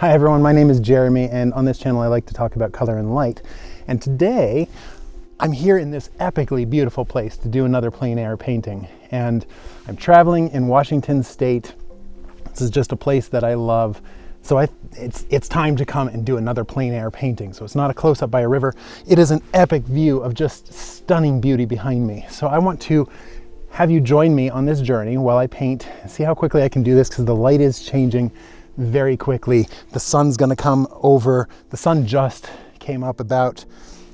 Hi everyone, my name is Jeremy, and on this channel I like to talk about color and light. And today I'm here in this epically beautiful place to do another plein air painting. And I'm traveling in Washington State. This is just a place that I love. So it's time to come and do another plein air painting. So it's not a close-up by a river. It is an epic view of just stunning beauty behind me. So I want to have you join me on this journey while I paint. See how quickly I can do this because the light is changing very quickly. The sun's gonna come over. The sun just came up about,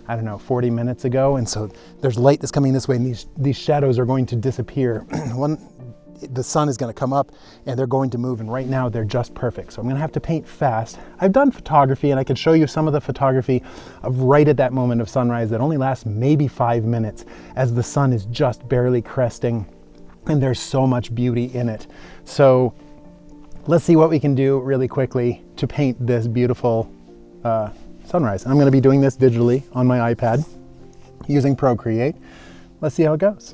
I don't know, 40 minutes ago. And so there's light that's coming this way, and these shadows are going to disappear. The sun is gonna come up and they're going to move, and right now they're just perfect. So I'm gonna have to paint fast. I've done photography and I can show you some of the photography of right at that moment of sunrise that only lasts maybe 5 minutes as the sun is just barely cresting and there's so much beauty in it. So let's see what we can do really quickly to paint this beautiful sunrise. I'm gonna be doing this digitally on my iPad using Procreate. Let's see how it goes.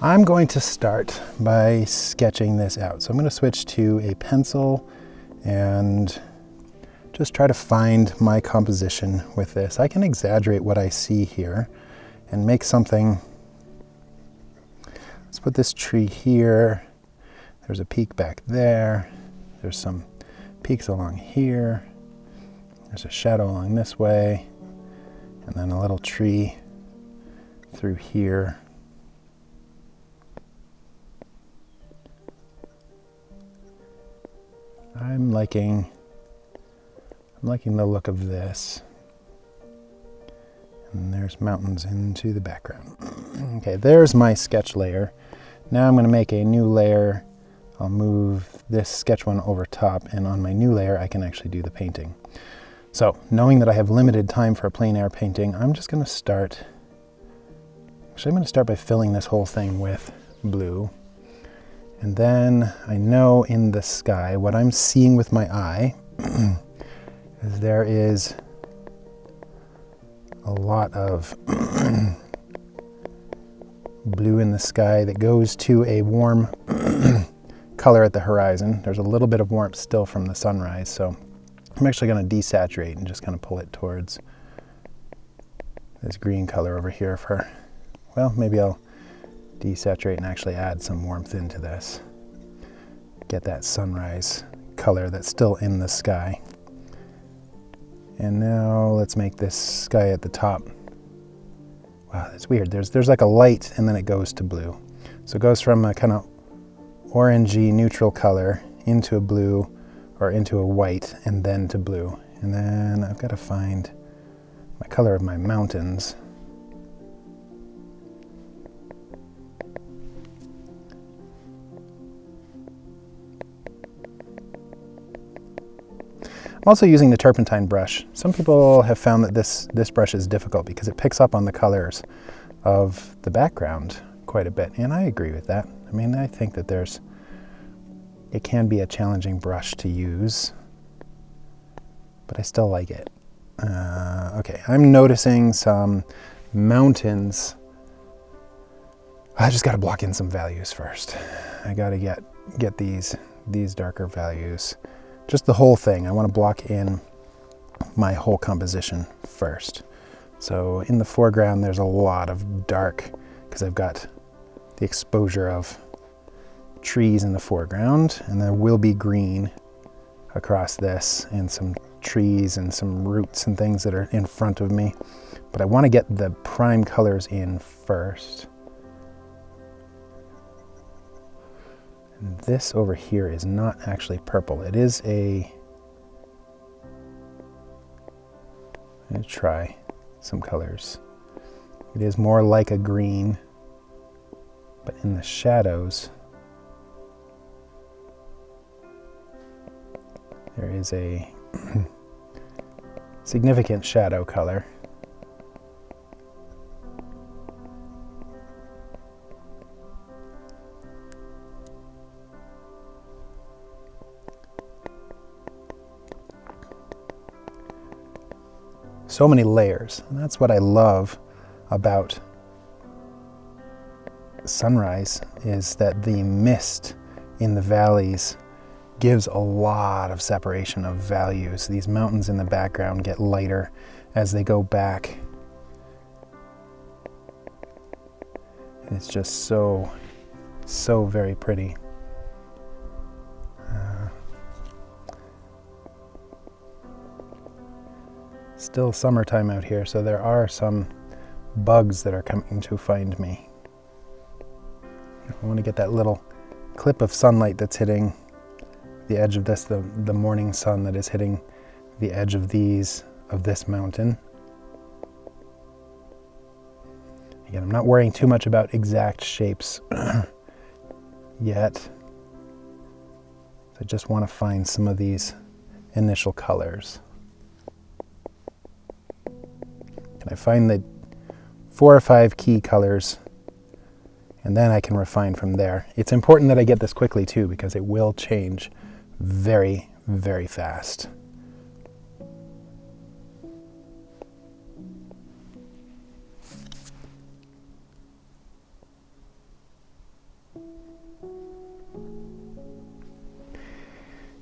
I'm going to start by sketching this out. So I'm going to switch to a pencil and just try to find my composition with this. I can exaggerate what I see here and make something. Let's put this tree here. There's a peak back there. There's some peaks along here. There's a shadow along this way. And then a little tree through here. I'm liking the look of this. And there's mountains into the background. Okay, there's my sketch layer. Now I'm going to make a new layer. I'll move this sketch one over top, and on my new layer I can actually do the painting. So, knowing that I have limited time for a plein air painting, I'm just going to start. Actually, I'm going to start by filling this whole thing with blue. And then I know in the sky, what I'm seeing with my eye is there is a lot of blue in the sky that goes to a warm color at the horizon. There's a little bit of warmth still from the sunrise, so I'm actually going to desaturate and just kind of pull it towards this green color over here for, well, maybe I'll desaturate and actually add some warmth into this. Get that sunrise color that's still in the sky. And now let's make this sky at the top. Wow, that's weird. There's like a light and then it goes to blue. So it goes from a kind of orangey neutral color into a blue or into a white and then to blue. And then I've got to find my color of my mountains. I'm also using the turpentine brush. Some people have found that this brush is difficult because it picks up on the colors of the background quite a bit, and I agree with that. I mean, I think that it can be a challenging brush to use, but I still like it. Okay, I'm noticing some mountains. I just got to block in some values first. I got to get these darker values. Just the whole thing. I want to block in my whole composition first. So in the foreground there's a lot of dark because I've got the exposure of trees in the foreground, and there will be green across this and some trees and some roots and things that are in front of me. But I want to get the prime colors in first. This over here is not actually purple. It is I'm going to try some colors. It is more like a green, but in the shadows, there is a significant shadow color. So many layers, and that's what I love about sunrise, is that the mist in the valleys gives a lot of separation of values. These mountains in the background get lighter as they go back. And it's just so very pretty. Still summertime out here, so there are some bugs that are coming to find me. I want to get that little clip of sunlight that's hitting the edge of this, the morning sun that is hitting the edge of this mountain. Again, I'm not worrying too much about exact shapes yet. I just want to find some of these initial colors. And I find the 4 or 5 key colors, and then I can refine from there. It's important that I get this quickly too, because it will change very, very fast.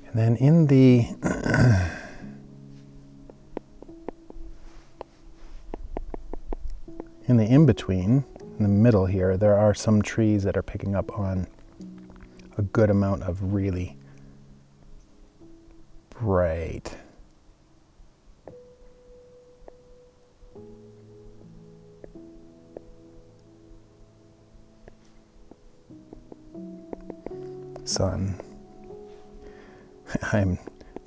And then in the in-between, in the middle here, there are some trees that are picking up on a good amount of really bright sun. I'm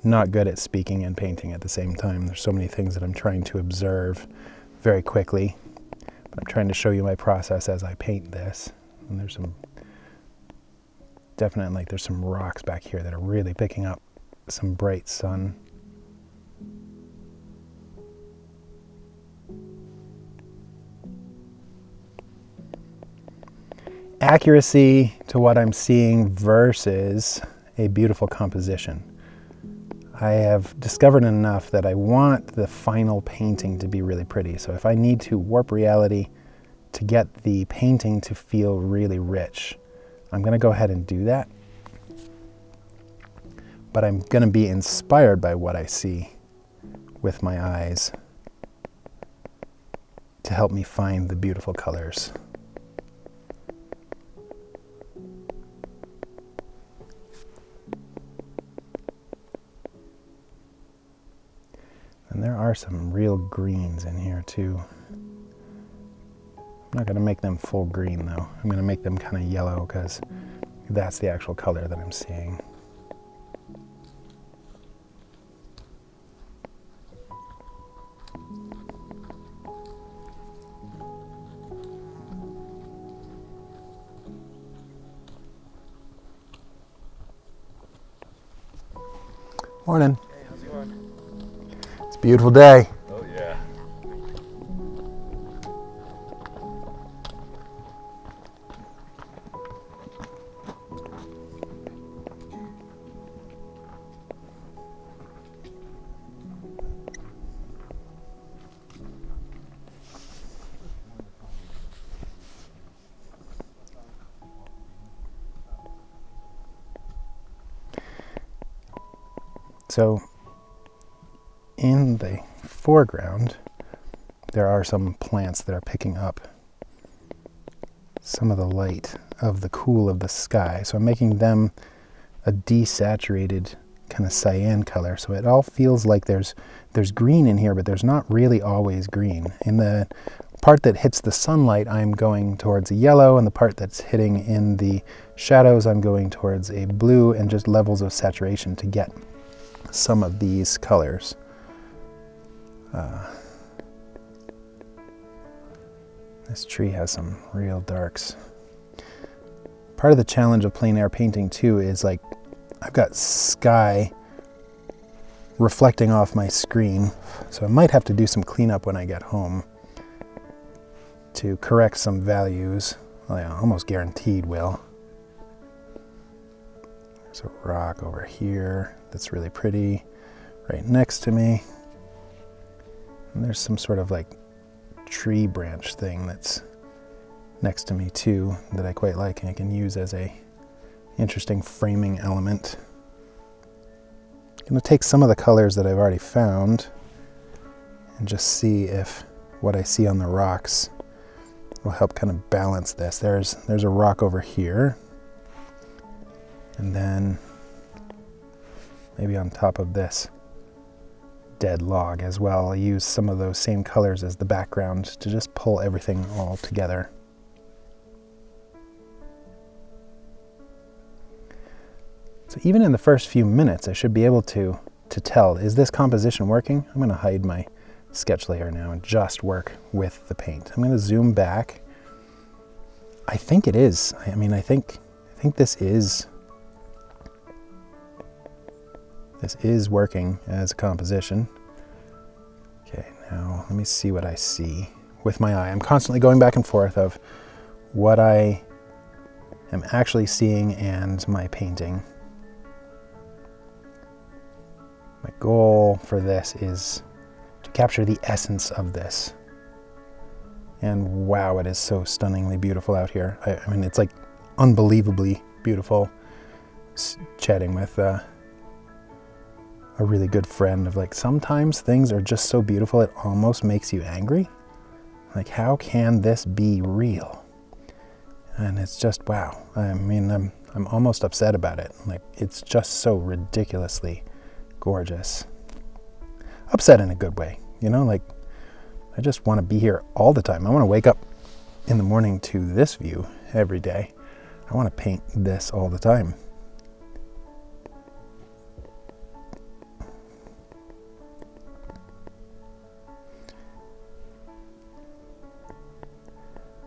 not good at speaking and painting at the same time. There's so many things that I'm trying to observe very quickly. But I'm trying to show you my process as I paint this. And there's there's some rocks back here that are really picking up some bright sun. Accuracy to what I'm seeing versus a beautiful composition. I have discovered enough that I want the final painting to be really pretty. So if I need to warp reality to get the painting to feel really rich, I'm going to go ahead and do that. But I'm going to be inspired by what I see with my eyes to help me find the beautiful colors. And there are some real greens in here too. I'm not going to make them full green though. I'm going to make them kind of yellow because that's the actual color that I'm seeing. Morning. Hey, how's it going? It's a beautiful day. Oh yeah. So in the foreground, there are some plants that are picking up some of the light of the cool of the sky. So I'm making them a desaturated kind of cyan color. So it all feels like there's green in here, but there's not really always green. In the part that hits the sunlight, I'm going towards a yellow, and the part that's hitting in the shadows, I'm going towards a blue, and just levels of saturation to get some of these colors. This tree has some real darks. Part of the challenge of plein air painting too is like I've got sky reflecting off my screen, so I might have to do some cleanup when I get home to correct some values. Well, I almost guaranteed will. There's a rock over here that's really pretty right next to me. And there's some sort of like tree branch thing that's next to me too that I quite like and I can use as a interesting framing element. I'm going to take some of the colors that I've already found and just see if what I see on the rocks will help kind of balance this. There's a rock over here, and then maybe on top of this dead log as well. I'll use some of those same colors as the background to just pull everything all together. So even in the first few minutes, I should be able to tell, is this composition working? I'm going to hide my sketch layer now and just work with the paint. I'm going to zoom back. I think it is. I mean, I think this is working as a composition. Okay, now let me see what I see with my eye. I'm constantly going back and forth of what I am actually seeing and my painting. My goal for this is to capture the essence of this. And wow, it is so stunningly beautiful out here. I mean, it's like unbelievably beautiful. Chatting with a really good friend of like, sometimes things are just so beautiful it almost makes you angry. Like, how can this be real? And it's just wow. I mean, I'm almost upset about it. Like, it's just so ridiculously gorgeous. Upset in a good way, you know, like I just want to be here all the time. I want to wake up in the morning to this view every day. I want to paint this all the time.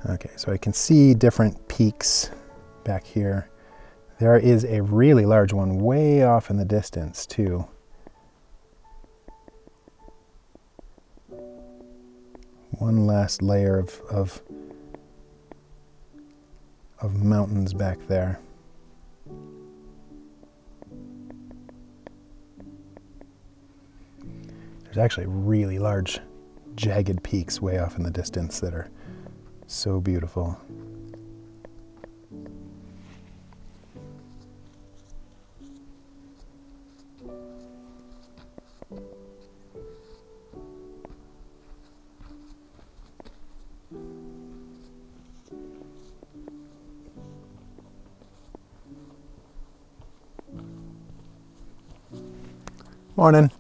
Okay, so I can see different peaks back here. There is a really large one way off in the distance too. One last layer of mountains back there. There's actually really large jagged peaks way off in the distance that are so beautiful. Morning.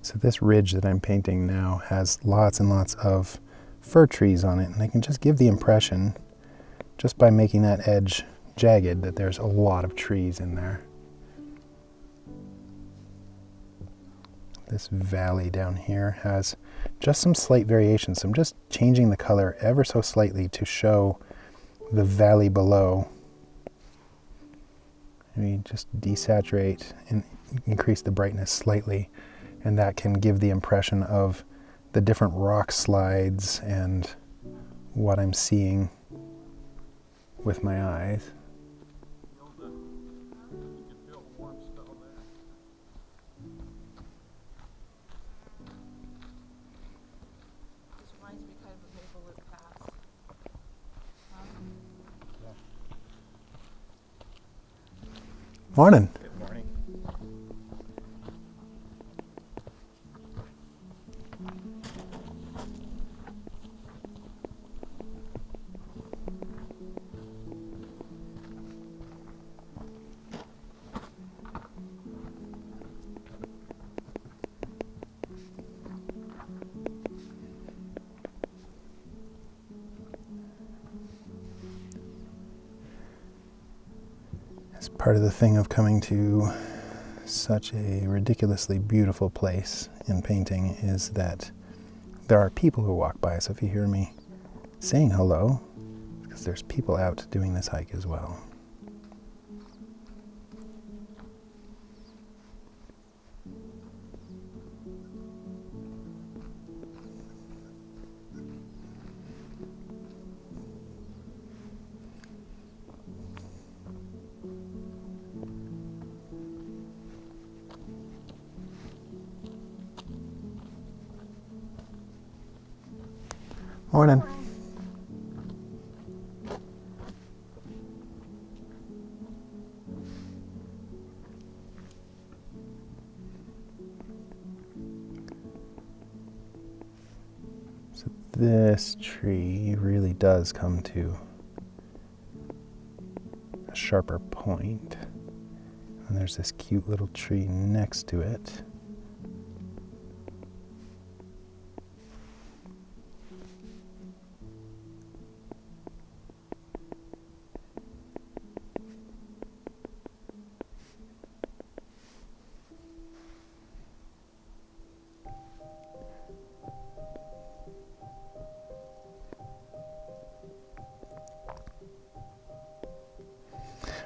So this ridge that I'm painting now has lots and lots of fir trees on it, and I can just give the impression, just by making that edge jagged, that there's a lot of trees in there. This valley down here has just some slight variations. So I'm just changing the color ever so slightly to show the valley below. Maybe just desaturate and increase the brightness slightly, and that can give the impression of the different rock slides and what I'm seeing with my eyes. This reminds me kind of Maple Loop Pass. Morning. Good morning. It's part of the thing of coming to such a ridiculously beautiful place in painting is that there are people who walk by. So if you hear me saying hello, because there's people out doing this hike as well. Morning. So this tree really does come to a sharper point. And there's this cute little tree next to it.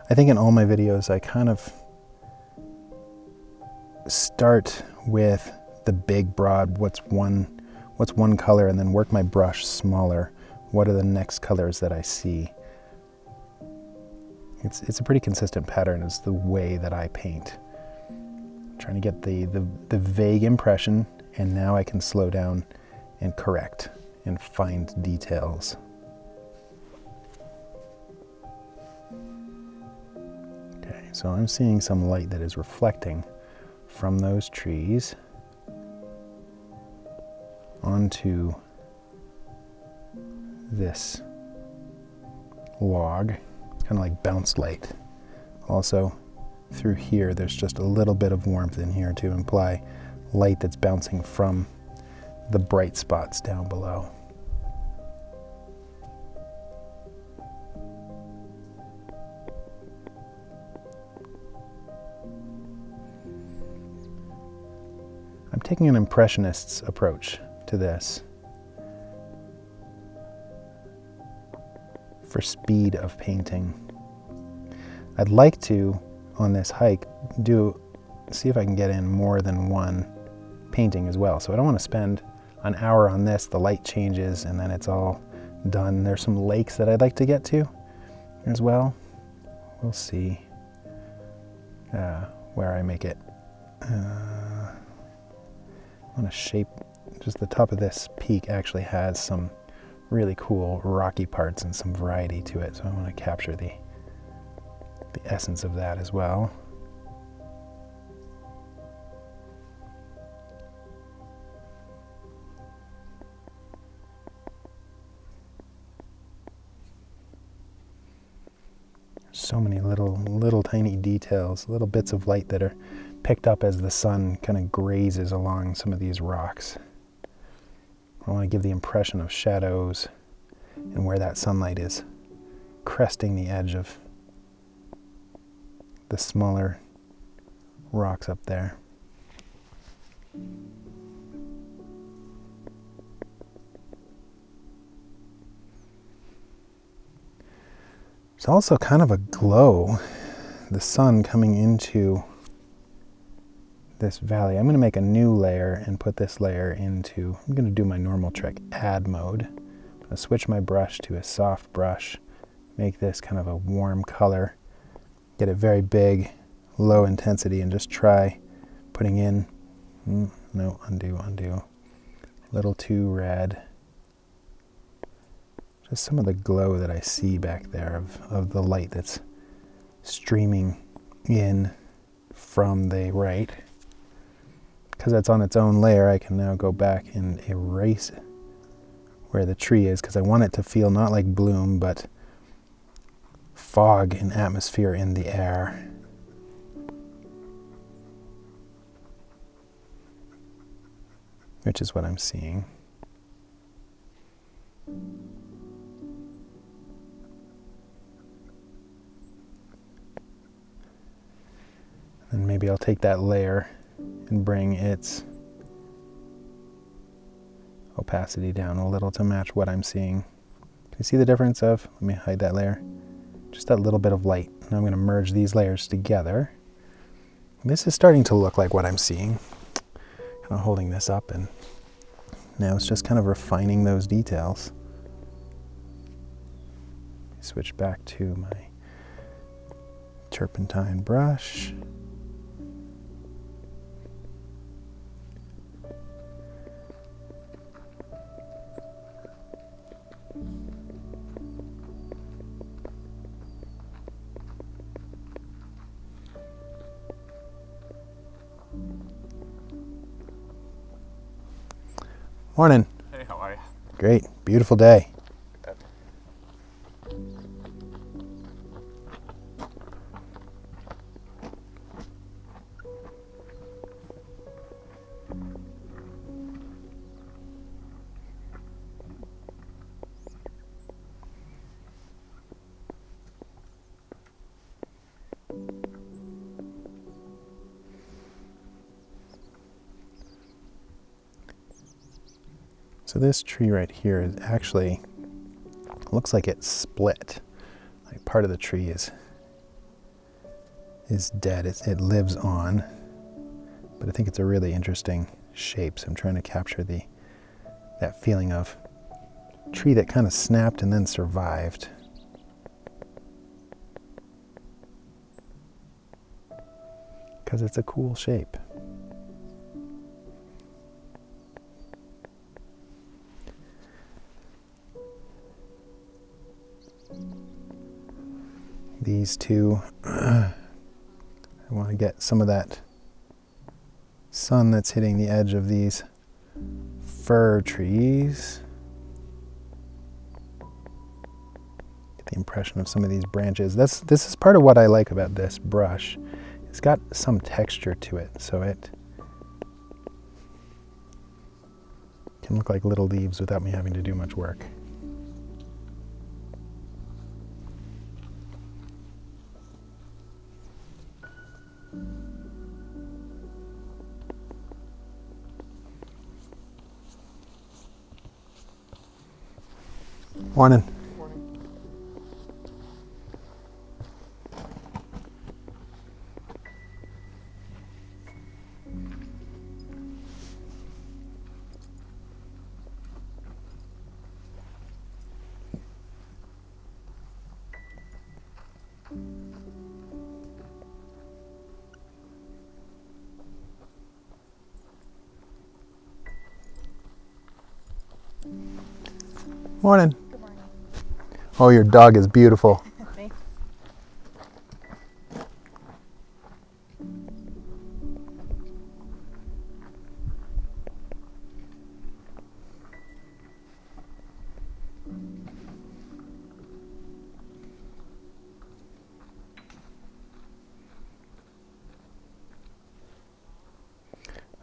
I think in all my videos I kind of start with the big broad, what's one color, and then work my brush smaller. What are the next colors that I see? It's a pretty consistent pattern. It's the way that I paint. I'm trying to get the vague impression, and now I can slow down and correct and find details. Okay, so I'm seeing some light that is reflecting from those trees onto this log. It's kind of like bounce light. Also, through here, there's just a little bit of warmth in here to imply light that's bouncing from the bright spots down below. I'm taking an impressionist's approach to this for speed of painting. I'd like to, on this hike, see if I can get in more than one painting as well. So I don't want to spend an hour on this, the light changes, and then it's all done. There's some lakes that I'd like to get to as well. We'll see where I make it. I want to shape, just the top of this peak actually has some really cool rocky parts and some variety to it, so I want to capture the essence of that as well. So many little tiny details, little bits of light that are picked up as the sun kind of grazes along some of these rocks. I want to give the impression of shadows and where that sunlight is cresting the edge of the smaller rocks up there. There's also kind of a glow, the sun coming into this valley. I'm going to make a new layer and put this layer into, I'm going to do my normal trick, add mode. I'm going to switch my brush to a soft brush, make this kind of a warm color, get it very big, low intensity, and just try putting in, no, undo, a little too red. Just some of the glow that I see back there of the light that's streaming in from the right. Because that's on its own layer, I can now go back and erase where the tree is, because I want it to feel not like bloom, but fog and atmosphere in the air. Which is what I'm seeing. And maybe I'll take that layer and bring its opacity down a little to match what I'm seeing. Can you see the difference of, let me hide that layer, just that little bit of light. Now I'm going to merge these layers together. This is starting to look like what I'm seeing. Kind of holding this up, and now it's just kind of refining those details. Switch back to my turpentine brush. Morning. Hey, how are you? Great. Beautiful day. So this tree right here is actually, looks like it's split. Like part of the tree is dead. It lives on, but I think it's a really interesting shape. So I'm trying to capture that feeling of tree that kind of snapped and then survived. Because it's a cool shape. These two, I want to get some of that sun that's hitting the edge of these fir trees. Get the impression of some of these branches. This is part of what I like about this brush. It's got some texture to it, so it can look like little leaves without me having to do much work. Morning. Morning. Good morning. Oh, your dog is beautiful. Thanks.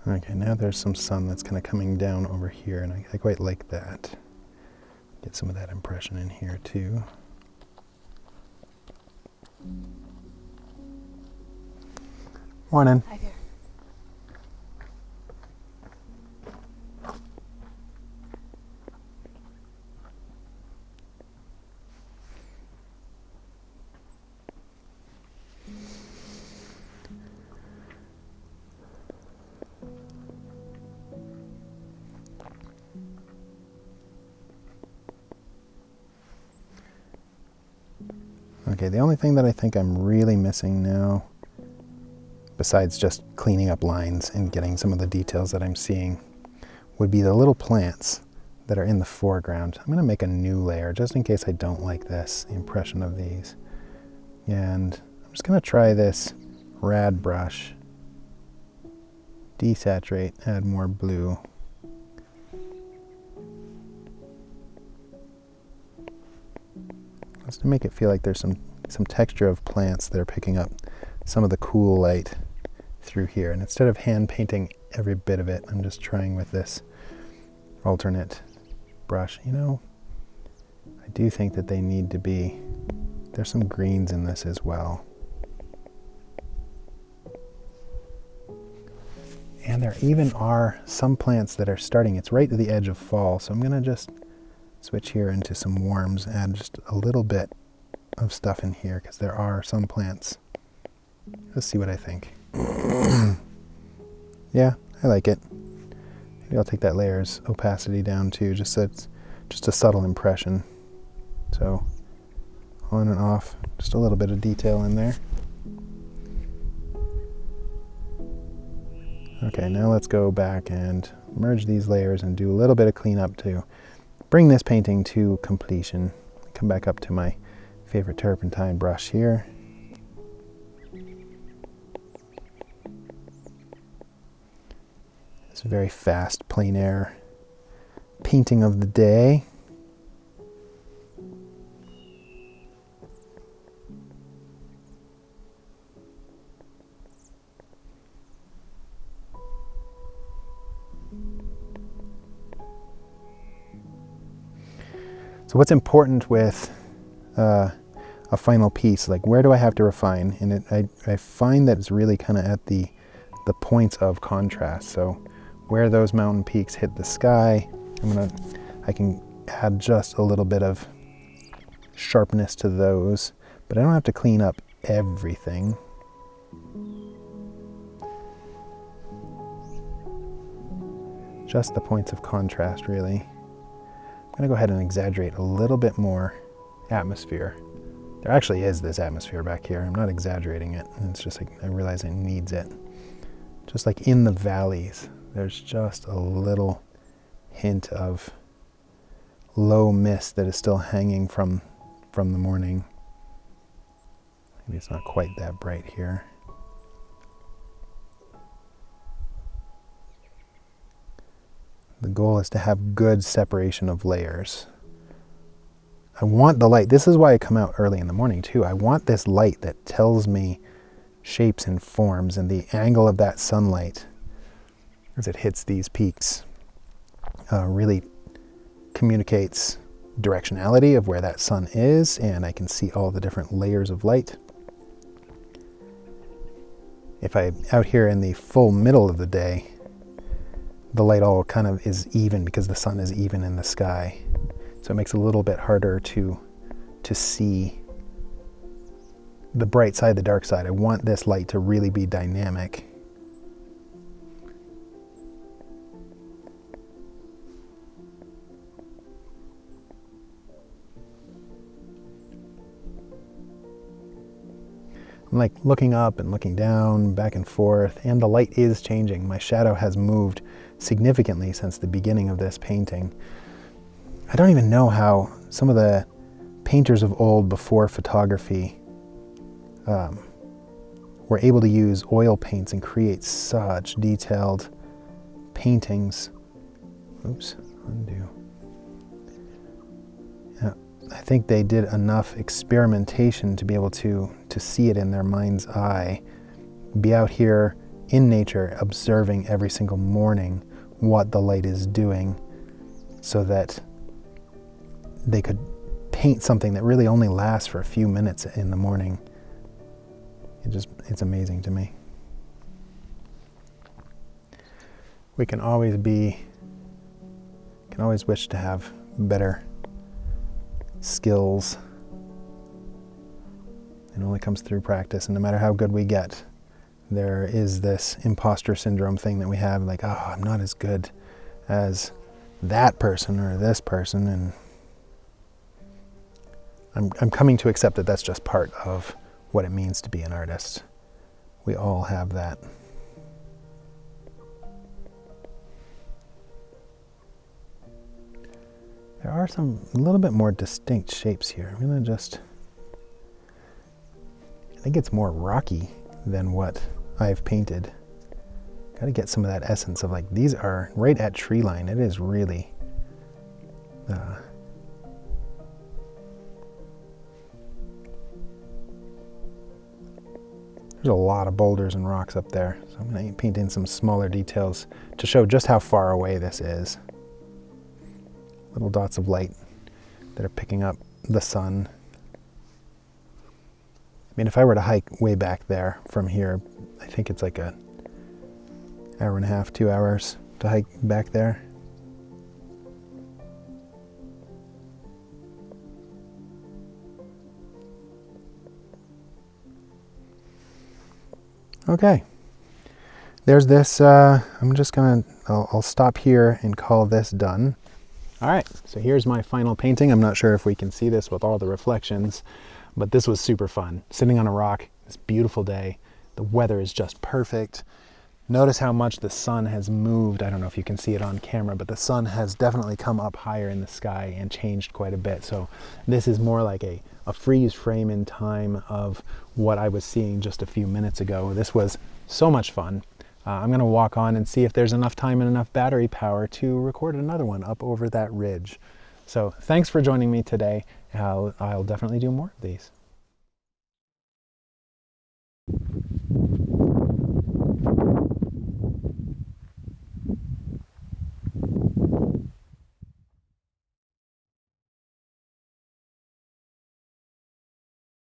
Okay, now there's some sun that's kind of coming down over here, and I quite like that. Get some of that impression in here too. Morning. Hi there. Okay, the only thing that I think I'm really missing now, besides just cleaning up lines and getting some of the details that I'm seeing, would be the little plants that are in the foreground. I'm going to make a new layer just in case I don't like this, the impression of these. And I'm just going to try this rad brush, desaturate, add more blue. Just to make it feel like there's some texture of plants that are picking up some of the cool light through here. And instead of hand painting every bit of it, I'm just trying with this alternate brush. You know, I do think that they need to be, there's some greens in this as well. And there even are some plants that are starting, it's right at the edge of fall, so I'm going to just switch here into some warms, add just a little bit of stuff in here because there are some plants. Let's see what I think. Yeah, I like it. Maybe I'll take that layer's opacity down too, just so it's just a subtle impression. So on and off, just a little bit of detail in there. Okay, now let's go back and merge these layers and do a little bit of cleanup to bring this painting to completion. Come back up to my favorite turpentine brush here. It's very fast, plein air painting of the day. So what's important with a final piece? Like, where do I have to refine? And I find that it's really kind of at the points of contrast. So where those mountain peaks hit the sky, I can add just a little bit of sharpness to those, but I don't have to clean up everything. Just the points of contrast, really. I'm going to go ahead and exaggerate a little bit more atmosphere. There actually is this atmosphere back here. I'm not exaggerating it. It's just like I realize it needs it. Just like in the valleys, there's just a little hint of low mist that is still hanging from the morning. Maybe it's not quite that bright here. The goal is to have good separation of layers. I want the light. This is why I come out early in the morning too. I want this light that tells me shapes and forms, and the angle of that sunlight as it hits these peaks really communicates directionality of where that sun is, and I can see all the different layers of light. If I'm out here in the full middle of the day, the light all kind of is even because the sun is even in the sky. So it makes it a little bit harder to see the bright side, the dark side. I want this light to really be dynamic. I'm like looking up and looking down, back and forth, and the light is changing. My shadow has moved significantly since the beginning of this painting. I don't even know how some of the painters of old before photography were able to use oil paints and create such detailed paintings. Oops, undo. Yeah, I think they did enough experimentation to be able to see it in their mind's eye, be out here in nature observing every single morning what the light is doing, so that they could paint something that really only lasts for a few minutes in the morning. It's amazing to me. We can always wish to have better skills. It only comes through practice, and no matter how good we get, there is this imposter syndrome thing that we have, like, oh, I'm not as good as that person or this person, and I'm coming to accept that that's just part of what it means to be an artist. We all have that. There are some a little bit more distinct shapes here. I'm gonna I think it's more rocky than what I've painted. Got to get some of that essence of, like, these are right at tree line. It is really there's a lot of boulders and rocks up there, so I'm going to paint in some smaller details to show just how far away this is. Little dots of light that are picking up the sun. I mean, if I were to hike way back there from here, I think it's like an hour and a half, 2 hours to hike back there. Okay, there's this, I'm just gonna, I'll stop here and call this done. All right, so here's my final painting. I'm not sure if we can see this with all the reflections, but this was super fun. Sitting on a rock, this beautiful day, the weather is just perfect. Notice how much the sun has moved. I don't know if you can see it on camera, but the sun has definitely come up higher in the sky and changed quite a bit. So this is more like a freeze frame in time of what I was seeing just a few minutes ago. This was so much fun. I'm going to walk on and see if there's enough time and enough battery power to record another one up over that ridge. So thanks for joining me today. I'll definitely do more of these.